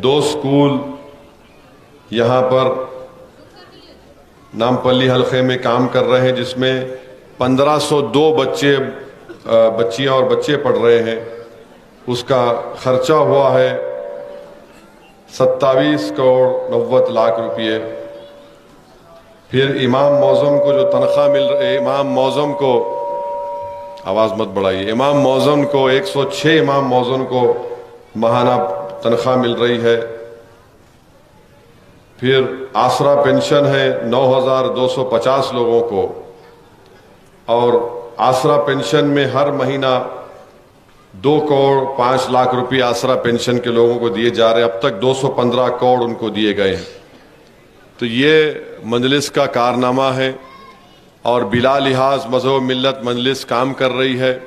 دو school یہاں پر نامپلی حلقے میں کام کر رہے ہیں، جس میں 1502 بچیاں اور بچے پڑھ رہے ہیں. اس کا خرچہ ہوا ہے 27 کروڑ 90 لاکھ روپئے. پھر امام معظم کو جو تنخواہ مل رہی ہے، امام معظم کو آواز مت بڑھائیے، امام معظم کو 106 امام معظم کو ماہانہ تنخواہ مل رہی ہے. پھر آسرا پینشن ہے 9250 لوگوں کو، اور آسرا پینشن میں ہر مہینہ 2 کروڑ 5 لاکھ روپے آسرا پینشن کے لوگوں کو دیے جا رہے ہیں. اب تک 215 کروڑ ان کو دیے گئے ہیں. تو یہ مجلس کا کارنامہ ہے، اور بلا لحاظ مذہب و ملت مجلس کام کر رہی ہے.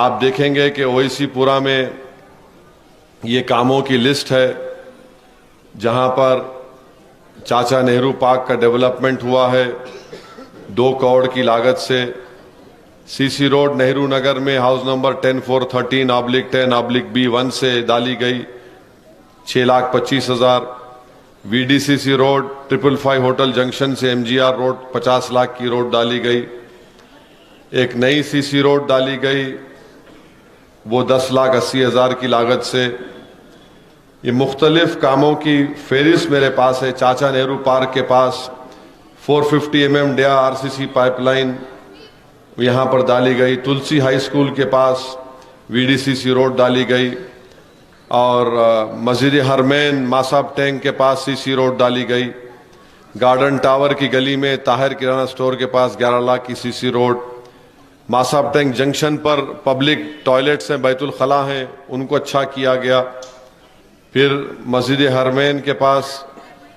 آپ دیکھیں گے کہ اویسی پورہ میں یہ کاموں کی لسٹ ہے، جہاں پر چاچا نہرو پارک کا ڈیولپمنٹ ہوا ہے 2 کروڑ کی لاگت سے. سی سی روڈ نہرو نگر میں ہاؤس نمبر 10413/10/B1 سے ڈالی گئی 6,25,000. وی D C C road 555 hotel junction سے MGR روڈ 50 لاکھ کی روڈ ڈالی گئی. ایک نئی سی سی روڈ ڈالی گئی، وہ 10,80,000 کی لاگت سے. یہ مختلف کاموں کی فہرست میرے پاس ہے. چاچا نہرو پارک کے پاس 450 mm ڈیا RCC پائپ لائن یہاں پر ڈالی گئی. تلسی ہائی اسکول کے پاس VDCC روڈ ڈالی گئی، اور مسجد حرمین ماساب ٹینک کے پاس CC روڈ ڈالی گئی. گارڈن ٹاور کی گلی میں طاہر کرانہ سٹور کے پاس 11 لاکھ کی CC روڈ. ماساب ٹینک جنکشن پر پبلک ٹوائلٹس ہیں، بیت الخلاء ہیں، ان کو اچھا کیا گیا. پھر مسجد حرمین کے پاس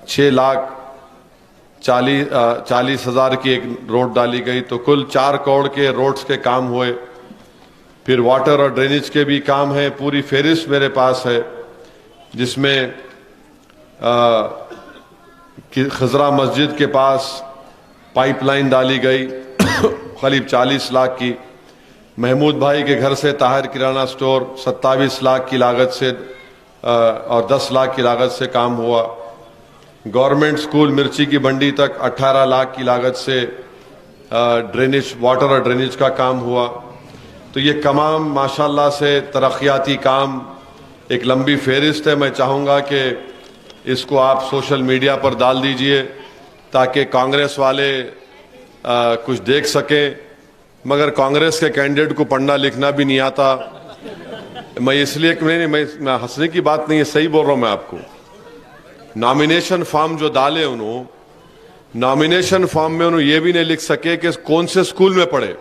6,40,000 کی ایک روڈ ڈالی گئی. تو کل 4 کروڑ کے روڈز کے کام ہوئے. پھر واٹر اور ڈرینیج کے بھی کام ہیں. پوری فہرست میرے پاس ہے، جس میں خضرا مسجد کے پاس پائپ لائن ڈالی گئی قریب 40 لاکھ کی. محمود بھائی کے گھر سے طاہر کرانہ سٹور 27 لاکھ کی لاگت سے اور 10 لاکھ کی لاگت سے کام ہوا. گورنمنٹ سکول مرچی کی بنڈی تک 18 لاکھ کی لاگت سے ڈرینیج، واٹر اور ڈرینیج کا کام ہوا. تو یہ تمام ماشاءاللہ سے ترقیاتی کام ایک لمبی فہرست ہے. میں چاہوں گا کہ اس کو آپ سوشل میڈیا پر ڈال دیجئے تاکہ کانگریس والے کچھ دیکھ سکیں. مگر کانگریس کے کینڈیڈیٹ کو پڑھنا لکھنا بھی نہیں آتا. میں اس لیے میں ہنسنے کی بات نہیں ہے، صحیح بول رہا ہوں میں آپ کو. نامینیشن فارم جو ڈالے انہوں، نامینیشن فارم میں انہوں یہ بھی نہیں لکھ سکے کہ کون سے سکول میں پڑھے.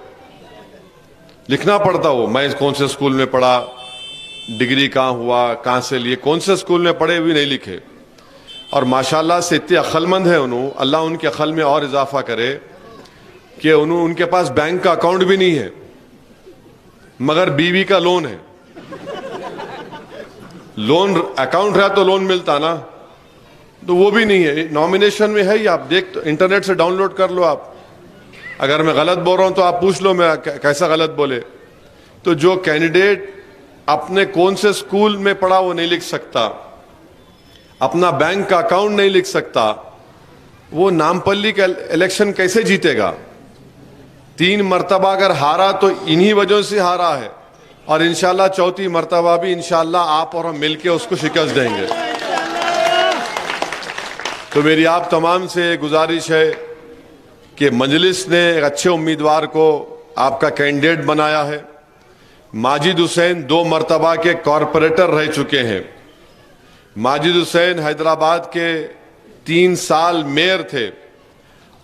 لکھنا پڑتا وہ، میں کون سے سکول میں پڑھا، ڈگری کہاں ہوا، کہاں سے لیے، کون سے سکول میں پڑھے بھی نہیں لکھے. اور ماشاءاللہ سے اتنے عقل مند ہیں انہوں، اللہ ان کے عقل میں اور اضافہ کرے کہ ان کے پاس بینک کا اکاؤنٹ بھی نہیں ہے، مگر بیوی کا لون ہے. لون اکاؤنٹ رہا تو لون ملتا نا، تو وہ بھی نہیں ہے. نامینیشن میں ہے، یہ آپ دیکھ انٹرنیٹ سے ڈاؤن لوڈ کر لو. آپ اگر میں غلط بول رہا ہوں تو آپ پوچھ لو میں کیسا غلط بولے. تو جو کینڈیڈیٹ اپنے کون سے سکول میں پڑھا وہ نہیں لکھ سکتا، اپنا بینک کا اکاؤنٹ نہیں لکھ سکتا، وہ نامپلی کا الیکشن کیسے جیتے گا؟ 3 مرتبہ اگر ہارا تو انہی وجہ سے ہارا ہے، اور انشاءاللہ 4تھی مرتبہ بھی انشاءاللہ آپ اور ہم مل کے اس کو شکست دیں گے. تو میری آپ تمام سے گزارش ہے کہ مجلس نے ایک اچھے امیدوار کو آپ کا کینڈیڈیٹ بنایا ہے. ماجد حسین 2 مرتبہ کے کارپوریٹر رہ چکے ہیں. ماجد حسین حیدرآباد کے 3 سال میئر تھے،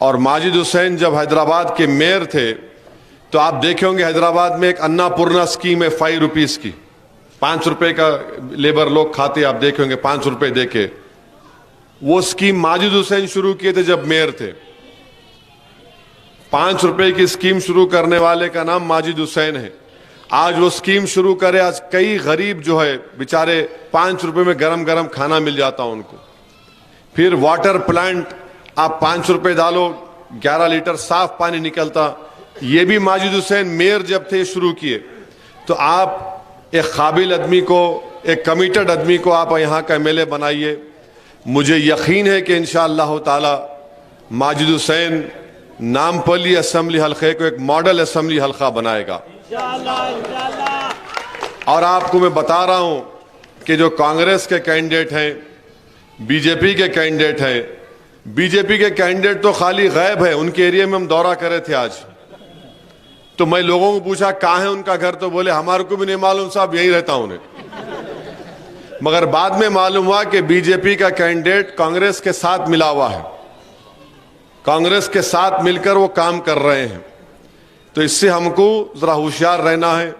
اور ماجد حسین جب حیدرآباد کے میئر تھے تو آپ دیکھیں ہوں گے حیدرآباد میں ایک انا پورنا اسکیم ہے 5 روپیز کی، 5 روپے کا لیبر لوگ کھاتے، آپ دیکھیں گے 5 روپے دے کے. وہ اسکیم ماجد حسین شروع کیے تھے جب میئر تھے. 5 روپے کی اسکیم شروع کرنے والے کا نام ماجد حسین ہے. آج وہ اسکیم شروع کرے، آج کئی غریب جو ہے بیچارے 5 روپے میں گرم گرم کھانا مل جاتا ان کو. پھر واٹر پلانٹ آپ 5 روپے ڈالو 11 لیٹر صاف پانی نکلتا. یہ بھی ماجد حسین میئر جب تھے شروع کیے. تو آپ ایک قابل آدمی کو ایک کمیٹڈ آدمی کو آپ یہاں کا MLA بنائیے. مجھے یقین ہے کہ انشاءاللہ تعالی ماجد حسین نامپلی اسمبلی حلقے کو ایک ماڈل اسمبلی حلقہ بنائے گا. اور آپ کو میں بتا رہا ہوں کہ جو کانگریس کے کینڈیڈیٹ ہیں, BJP کے کینڈیڈیٹ ہیں, BJP کے کینڈیڈیٹ تو خالی غائب ہے. ان کے ایریا میں ہم دورہ کرے تھے آج, تو میں لوگوں کو پوچھا کہاں ہے ان کا گھر, تو بولے ہمارے کو بھی نہیں معلوم صاحب, یہیں رہتا ہوں. مگر بعد میں معلوم ہوا کہ BJP کا کینڈیڈیٹ کانگریس کے ساتھ ملا ہوا ہے, کانگریس کے ساتھ مل کر وہ کام کر رہے ہیں. تو اس سے ہم کو ذرا ہوشیار رہنا ہے.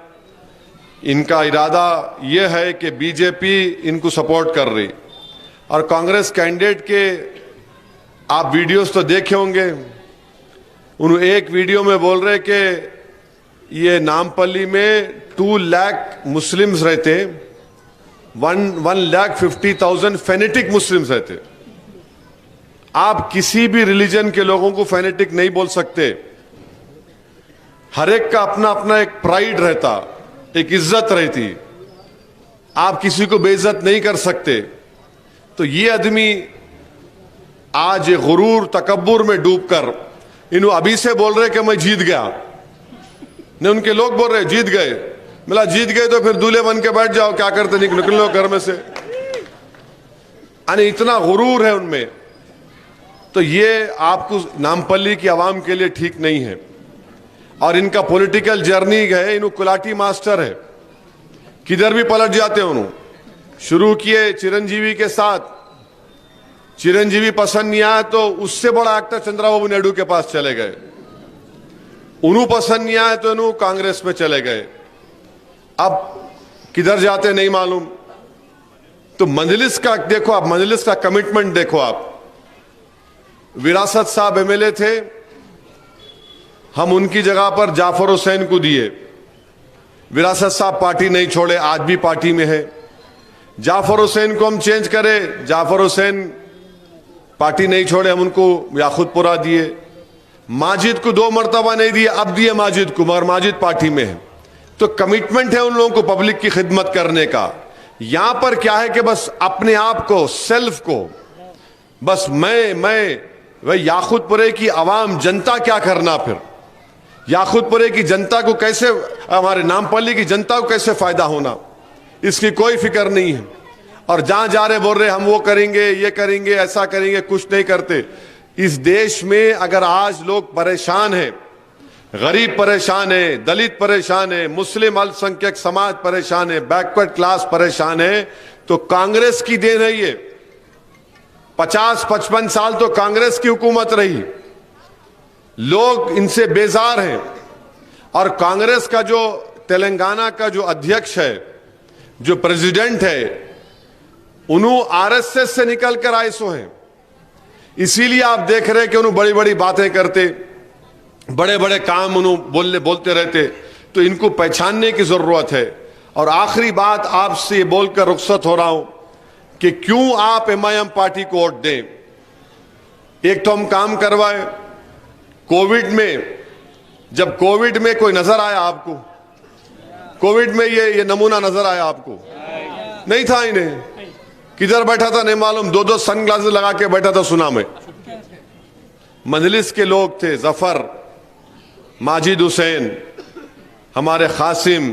ان کا ارادہ یہ ہے کہ BJP ان کو سپورٹ کر رہی, اور کانگریس کینڈیڈیٹ کے آپ ویڈیوز تو دیکھے ہوں گے. انہوں ایک ویڈیو میں بول رہے کہ یہ نامپلی میں 2 لاکھ مسلمز رہتے, 1,50,000 فینیٹک مسلمز رہتے. آپ کسی بھی ریلیجن کے لوگوں کو فینیٹک نہیں بول سکتے. ہر ایک کا اپنا اپنا ایک پرائیڈ رہتا, ایک عزت رہتی. آپ کسی کو بے عزت نہیں کر سکتے. تو یہ آدمی آج غرور تکبر میں ڈوب کر انہوں ابھی سے بول رہے کہ میں جیت گیا. نہیں, ان کے لوگ بول رہے جیت گئے. ملا جیت گئے تو پھر دولہے بن کے بیٹھ جاؤ, کیا کرتے نکل لو گھر میں سے. یعنی اتنا غرور ہے ان میں. تو یہ آپ کو نامپلی کی عوام کے لیے ٹھیک نہیں ہے. اور ان کا پولیٹیکل جرنی ہے, انہوں کلاٹی ماسٹر ہے, کدھر بھی پلٹ جاتے. انہوں شروع کیے چرنجیوی کے ساتھ, چرنجیوی پسند نہیں آیا تو اس سے بڑا ایکٹر چندرا بابو نائیڈو کے پاس چلے گئے. انہوں پسند نہیں آیا تو انہوں کانگریس میں چلے گئے. اب کدھر جاتے نہیں معلوم. تو مجلس کا دیکھو آپ, مجلس کا کمٹمنٹ دیکھو آپ. وراثت صاحب MLA تھے, ہم ان کی جگہ پر جعفر حسین کو دیے. وراثت صاحب پارٹی نہیں چھوڑے, آج بھی پارٹی میں ہے. جعفر حسین کو ہم چینج کرے, جعفر حسین پارٹی نہیں چھوڑے, ہم ان کو یاقوت پورہ دیے. ماجد کو 2 مرتبہ نہیں دیے, اب دیے ماجد کو, مگر ماجد پارٹی میں ہے. تو کمٹمنٹ ہے ان لوگوں کو پبلک کی خدمت کرنے کا. یہاں پر کیا ہے کہ بس اپنے آپ کو, سیلف کو, بس میں یاقوت پورے کی عوام جنتا کیا کرنا, پھر یاقوت پورے کی جنتا کو کیسے, ہمارے نامپلی کی جنتا کو کیسے فائدہ ہونا, اس کی کوئی فکر نہیں ہے. اور جہاں جا رہے بول رہے ہم وہ کریں گے, یہ کریں گے, ایسا کریں گے, کچھ نہیں کرتے. اس دیش میں اگر آج لوگ پریشان ہیں, غریب پریشان ہے, دلت پریشان ہے, مسلم السنکھیک سماج پریشان ہے, بیکورڈ کلاس پریشان ہے, تو کانگریس کی دین ہے. یہ 50-55 سال تو کانگریس کی حکومت رہی, لوگ ان سے بیزار ہیں. اور کانگریس کا جو تلنگانہ کا جو ادھیکش ہے, جو پریزیڈنٹ ہے, انہوں RSS سے نکل کر آئے سو ہیں. اسی لیے آپ دیکھ رہے کہ انہوں بڑی بڑی باتیں کرتے, بڑے بڑے کام انہوں بولتے رہتے. تو ان کو پہچاننے کی ضرورت ہے. اور آخری بات آپ سے یہ بول کر رخصت ہو رہا ہوں کہ کیوں آپ MIM پارٹی کو ووٹ دیں. ایک تو ہم کام کروائے. کووڈ میں, جب کووڈ میں کوئی نظر آیا آپ کو, کووڈ میں یہ نمونہ نظر آیا آپ کو, نہیں تھا انہیں, کدھر بیٹھا تھا نہیں معلوم, 2 سن گلاسز لگا کے بیٹھا تھا سنا میں. مجلس کے لوگ تھے, ظفر, ماجد حسین, ہمارے قاسم,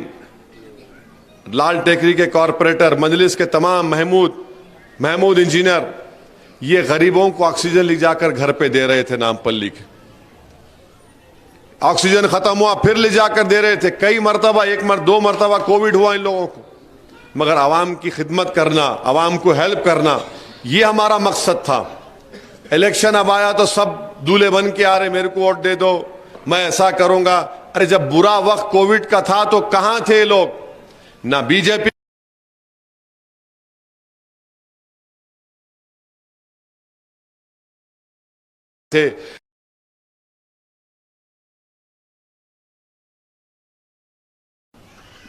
لال ٹیکری کے کارپوریٹر, مجلس کے تمام, محمود انجینئر, یہ غریبوں کو آکسیجن لے جا کر گھر پہ دے رہے تھے. نامپلی کے آکسیجن ختم ہوا, پھر لے جا کر دے رہے تھے. کئی مرتبہ, 2 مرتبہ کووڈ ہوا ان لوگوں کو, مگر عوام کی خدمت کرنا, عوام کو ہیلپ کرنا, یہ ہمارا مقصد تھا. الیکشن اب آیا تو سب دولہے بن کے آ رہے, میرے کو ووٹ دے دو, میں ایسا کروں گا. ارے جب برا وقت کووڈ کا تھا تو کہاں تھے لوگ؟ نہ BJP تھے.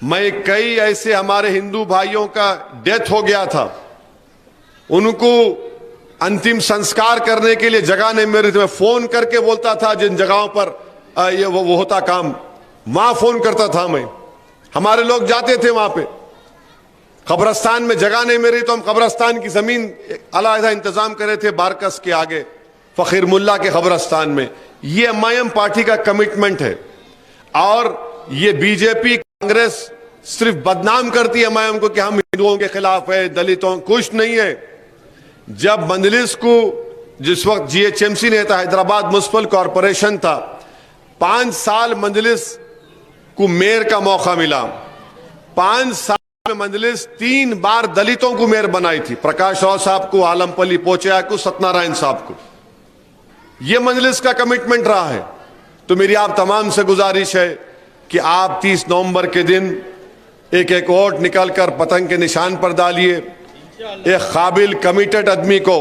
میں کئی ایسے ہمارے ہندو بھائیوں کا ڈیتھ ہو گیا تھا, ان کو انتم سنسکار کرنے کے لیے جگہ نہیں مل رہی تھی. میں فون کر کے بولتا تھا جن جگہوں پر یہ وہ ہوتا کام, وہاں فون کرتا تھا میں. ہمارے لوگ جاتے تھے وہاں پہ, قبرستان میں جگہ نہیں مل رہی تو ہم قبرستان کی زمین علیحدہ انتظام کرے تھے بارکس کے آگے فقیر ملا کے قبرستان میں. یہ ایم پارٹی کا کمٹمنٹ ہے. اور یہ بی جے پی کانگریس صرف بدنام کرتی ہے ایم کو کہ ہم ہندوؤں کے خلاف ہے, دلتوں, کچھ نہیں ہے. جب مجلس کو جس وقت جی ایچ ایم سی نے تھا, حیدرآباد میونسپل کارپوریشن تھا, 5 سال مجلس کو میئر کا موقع ملا. 5 سال میں مجلس 3 بار دلتوں کو میئر بنائی تھی, پرکاش راؤ صاحب کو, عالم پلی پوچیا کو, ستنارائن صاحب کو. یہ مجلس کا کمٹمنٹ رہا ہے. تو میری آپ تمام سے گزارش ہے کہ آپ 30 نومبر کے دن ایک ایک ووٹ نکل کر پتنگ کے نشان پر ڈالیے. ایک قابل کمیٹڈ آدمی کو,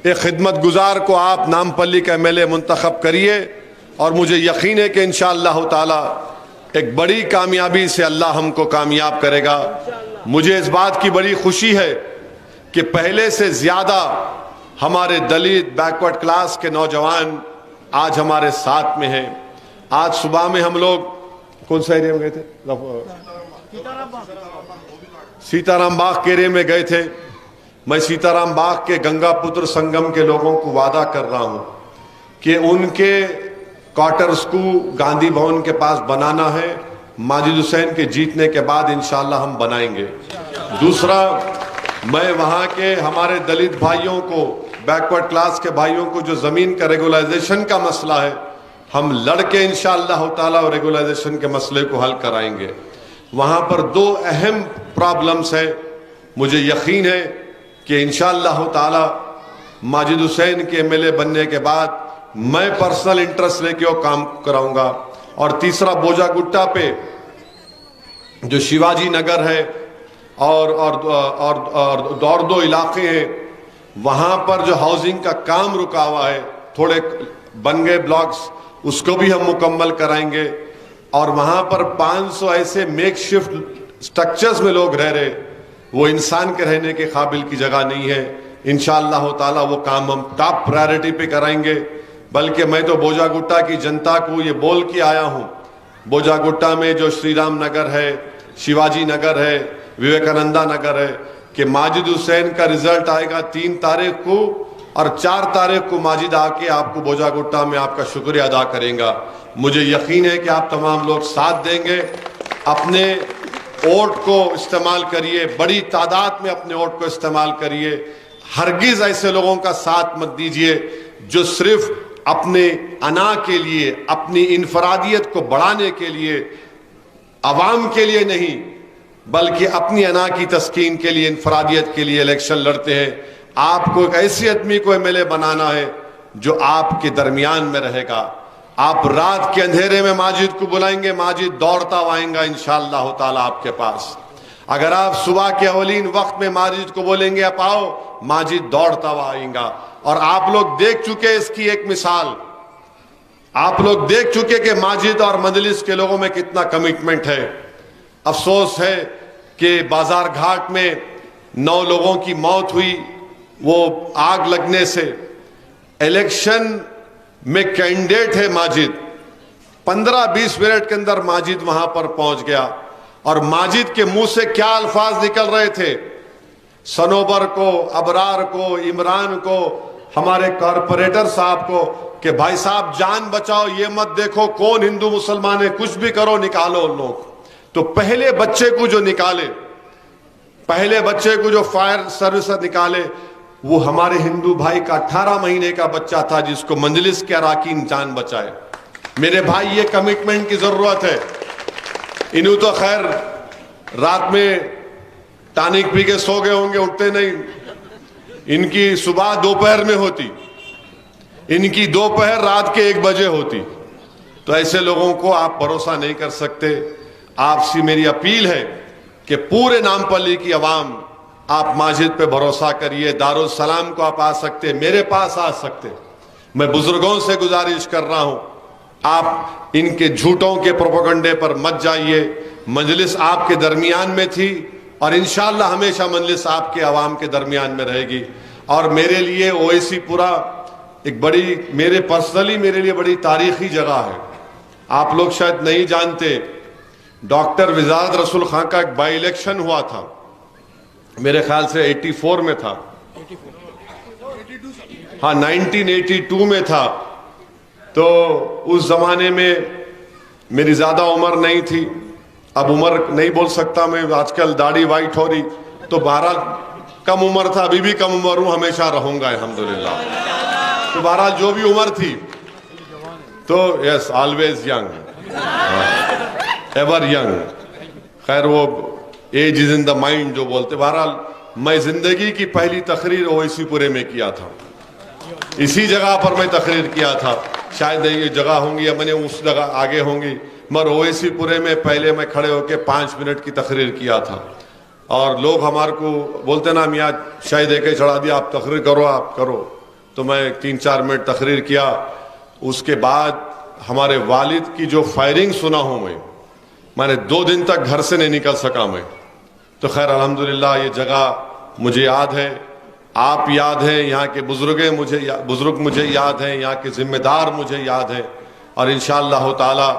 ایک خدمت گزار کو آپ نامپلی کا ایم ایل اے منتخب کریے. اور مجھے یقین ہے کہ انشاءاللہ تعالی ایک بڑی کامیابی سے اللہ ہم کو کامیاب کرے گا. مجھے اس بات کی بڑی خوشی ہے کہ پہلے سے زیادہ ہمارے دلت بیکورڈ کلاس کے نوجوان آج ہمارے ساتھ میں ہیں. آج صبح میں ہم لوگ کون سا ایریا میں گئے تھے؟ سیتارام باغ کے ایریا میں گئے تھے. میں سیتارام باغ کے گنگا پتر سنگم کے لوگوں کو وعدہ کر رہا ہوں کہ ان کے کوارٹرز کو گاندھی بھون کے پاس بنانا ہے. ماجد حسین کے جیتنے کے بعد انشاءاللہ ہم بنائیں گے. دوسرا, میں وہاں کے ہمارے دلت بھائیوں کو, بیکورڈ کلاس کے بھائیوں کو جو زمین کا ریگولائزیشن کا مسئلہ ہے, ہم لڑ کے انشاءاللہ تعالی ریگولائزیشن کے مسئلے کو حل کرائیں گے. وہاں پر 2 اہم پرابلمز ہیں. مجھے یقین ہے کہ انشاءاللہ تعالی ماجد حسین کے ایم ایل اے بننے کے بعد میں پرسنل انٹرسٹ لے کے وہ کام کراؤں گا. اور تیسرا, بوجا گٹا پہ جو شیواجی نگر ہے اور 2 علاقے ہیں, وہاں پر جو ہاؤسنگ کا کام رکا ہوا ہے, تھوڑے بن گئے بلاکس, اس کو بھی ہم مکمل کرائیں گے. اور وہاں پر 500 ایسے میک شفٹ سٹرکچرز میں لوگ رہ رہے, وہ انسان کے رہنے کے قابل کی جگہ نہیں ہے. انشاءاللہ تعالی وہ کام ہم ٹاپ پرائرٹی پہ کرائیں گے. بلکہ میں تو بوجا گٹا کی جنتا کو یہ بول کے آیا ہوں, بوجا گٹا میں جو شری رام نگر ہے, شیواجی نگر ہے, وویکانندا نگر ہے, کہ ماجد حسین کا رزلٹ آئے گا 3 تاریخ کو, اور 4 تاریخ کو ماجد آ کے آپ کو بوجا گٹا میں آپ کا شکریہ ادا کریں گا. مجھے یقین ہے کہ آپ تمام لوگ ساتھ دیں گے. اپنے ووٹ کو استعمال کریے, بڑی تعداد میں اپنے ووٹ کو استعمال کریے. ہرگز ایسے لوگوں کا ساتھ مت دیجیے جو صرف اپنے انا کے لیے, اپنی انفرادیت کو بڑھانے کے لیے, عوام کے لیے نہیں بلکہ اپنی انا کی تسکین کے لیے, انفرادیت کے لیے الیکشن لڑتے ہیں. آپ کو ایک ایسی آدمی کو ایم ایل اے بنانا ہے جو آپ کے درمیان میں رہے گا. آپ رات کے اندھیرے میں ماجد کو بلائیں گے, ماجد دوڑتا آئیں گا انشاءاللہ تعالی آپ کے پاس. اگر آپ صبح کے اولین وقت میں ماجد کو بولیں گے آپ آؤ, ماجد دوڑتا آئیں گا. اور آپ لوگ دیکھ چکے اس کی ایک مثال, آپ لوگ دیکھ چکے کہ ماجد اور مجلس کے لوگوں میں کتنا کمٹمنٹ ہے. افسوس ہے کہ بازار گھاٹ میں 9 لوگوں کی موت ہوئی وہ آگ لگنے سے. الیکشن میں کینڈیڈیٹ ہے ماجد, 15-20 منٹ کے اندر ماجد وہاں پر پہنچ گیا. اور ماجد کے منہ سے کیا الفاظ نکل رہے تھے, سنوبر کو, ابرار کو, عمران کو, ہمارے کارپوریٹر صاحب کو, کہ بھائی صاحب جان بچاؤ, یہ مت دیکھو کون ہندو مسلمان ہے, کچھ بھی کرو نکالو ان لوگ. تو پہلے بچے کو جو نکالے, پہلے بچے کو جو فائر سروس نکالے, وہ ہمارے ہندو بھائی کا 18 مہینے کا بچہ تھا جس کو مجلس کے اراکین جان بچائے. میرے بھائی یہ کمٹمنٹ کی ضرورت ہے. انہوں تو خیر رات میں ٹانک پی کے سو گئے ہوں گے, اٹھتے نہیں. ان کی صبح دوپہر میں ہوتی, ان کی دوپہر رات کے 1 بجے ہوتی. تو ایسے لوگوں کو آپ بھروسہ نہیں کر سکتے. آپ سے میری اپیل ہے کہ پورے نامپلی کی عوام, آپ ماجد پہ بھروسہ کریے. دارالسلام کو آپ آ سکتے, میرے پاس آ سکتے. میں بزرگوں سے گزارش کر رہا ہوں, آپ ان کے جھوٹوں کے پروپیگنڈے پر مت جائیے. مجلس آپ کے درمیان میں تھی اور انشاءاللہ ہمیشہ مجلس آپ کے عوام کے درمیان میں رہے گی. اور میرے لیے اویسی پورا ایک بڑی, میرے پرسنلی میرے لیے بڑی تاریخی جگہ ہے. آپ لوگ شاید نہیں جانتے, ڈاکٹر وزارت رسول خان کا ایک بائی الیکشن ہوا تھا. میرے خیال سے 84 میں تھا، ہاں 1982 میں تھا. تو اس زمانے میں میری زیادہ عمر نہیں تھی. اب عمر نہیں بول سکتا میں، آج کل داڑھی وائٹ ہو رہی، تو بہرحال کم عمر تھا، ابھی بھی کم عمر ہوں، ہمیشہ رہوں گا الحمدللہ. تو بہرحال جو بھی عمر تھی تو یس آلویز ینگ، ایور ینگ. خیر وہ age is in the mind جو بولتے. بہرحال میں زندگی کی پہلی تقریر اویسی پورے میں کیا تھا، اسی جگہ پر میں تقریر کیا تھا. شاید یہ جگہ ہوں گی یا میں نے اس جگہ آگے ہوں گی، مگر اویسی پورے میں پہلے میں کھڑے ہو کے 5 منٹ کی تقریر کیا تھا. اور لوگ ہمارے کو بولتے نا میاں شاید ایک چڑھا دیا، آپ تقریر کرو آپ کرو. تو میں 3-4 منٹ تقریر کیا. اس کے بعد ہمارے والد کی جو فائرنگ سنا ہوں میں نے 2 دن تک گھر سے نہیں نکل سکا میں. تو خیر الحمدللہ یہ جگہ مجھے یاد ہے، آپ یاد ہیں، یہاں کے بزرگ مجھے یاد ہیں، یہاں کے ذمہ دار مجھے یاد ہیں. اور انشاءاللہ تعالی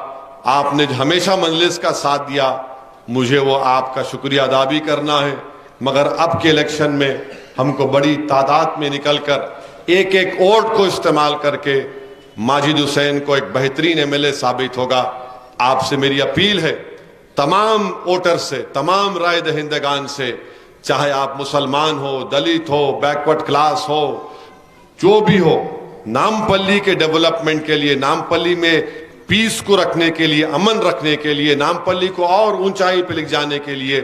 آپ نے ہمیشہ مجلس کا ساتھ دیا، مجھے وہ آپ کا شکریہ ادا بھی کرنا ہے. مگر اب کے الیکشن میں ہم کو بڑی تعداد میں نکل کر ایک ووٹ کو استعمال کر کے ماجد حسین کو ایک بہترین MLA ثابت ہوگا. آپ سے میری اپیل ہے، تمام ووٹر سے، تمام رائے دہندگان سے، چاہے آپ مسلمان ہو، دلت ہو، بیکورڈ کلاس ہو، جو بھی ہو، نامپلی کے ڈیولپمنٹ کے لیے، نامپلی میں پیس کو رکھنے کے لیے، امن رکھنے کے لیے، نامپلی کو اور اونچائی پہ لے جانے کے لیے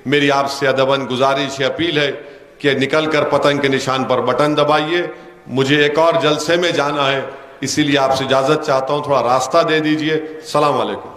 میری آپ سے ادباً گزارش ہے، اپیل ہے کہ نکل کر پتنگ کے نشان پر بٹن دبائیے. مجھے ایک اور جلسے میں جانا ہے، اسی لیے آپ سے اجازت چاہتا ہوں، تھوڑا راستہ دے دیجئے. السلام علیکم.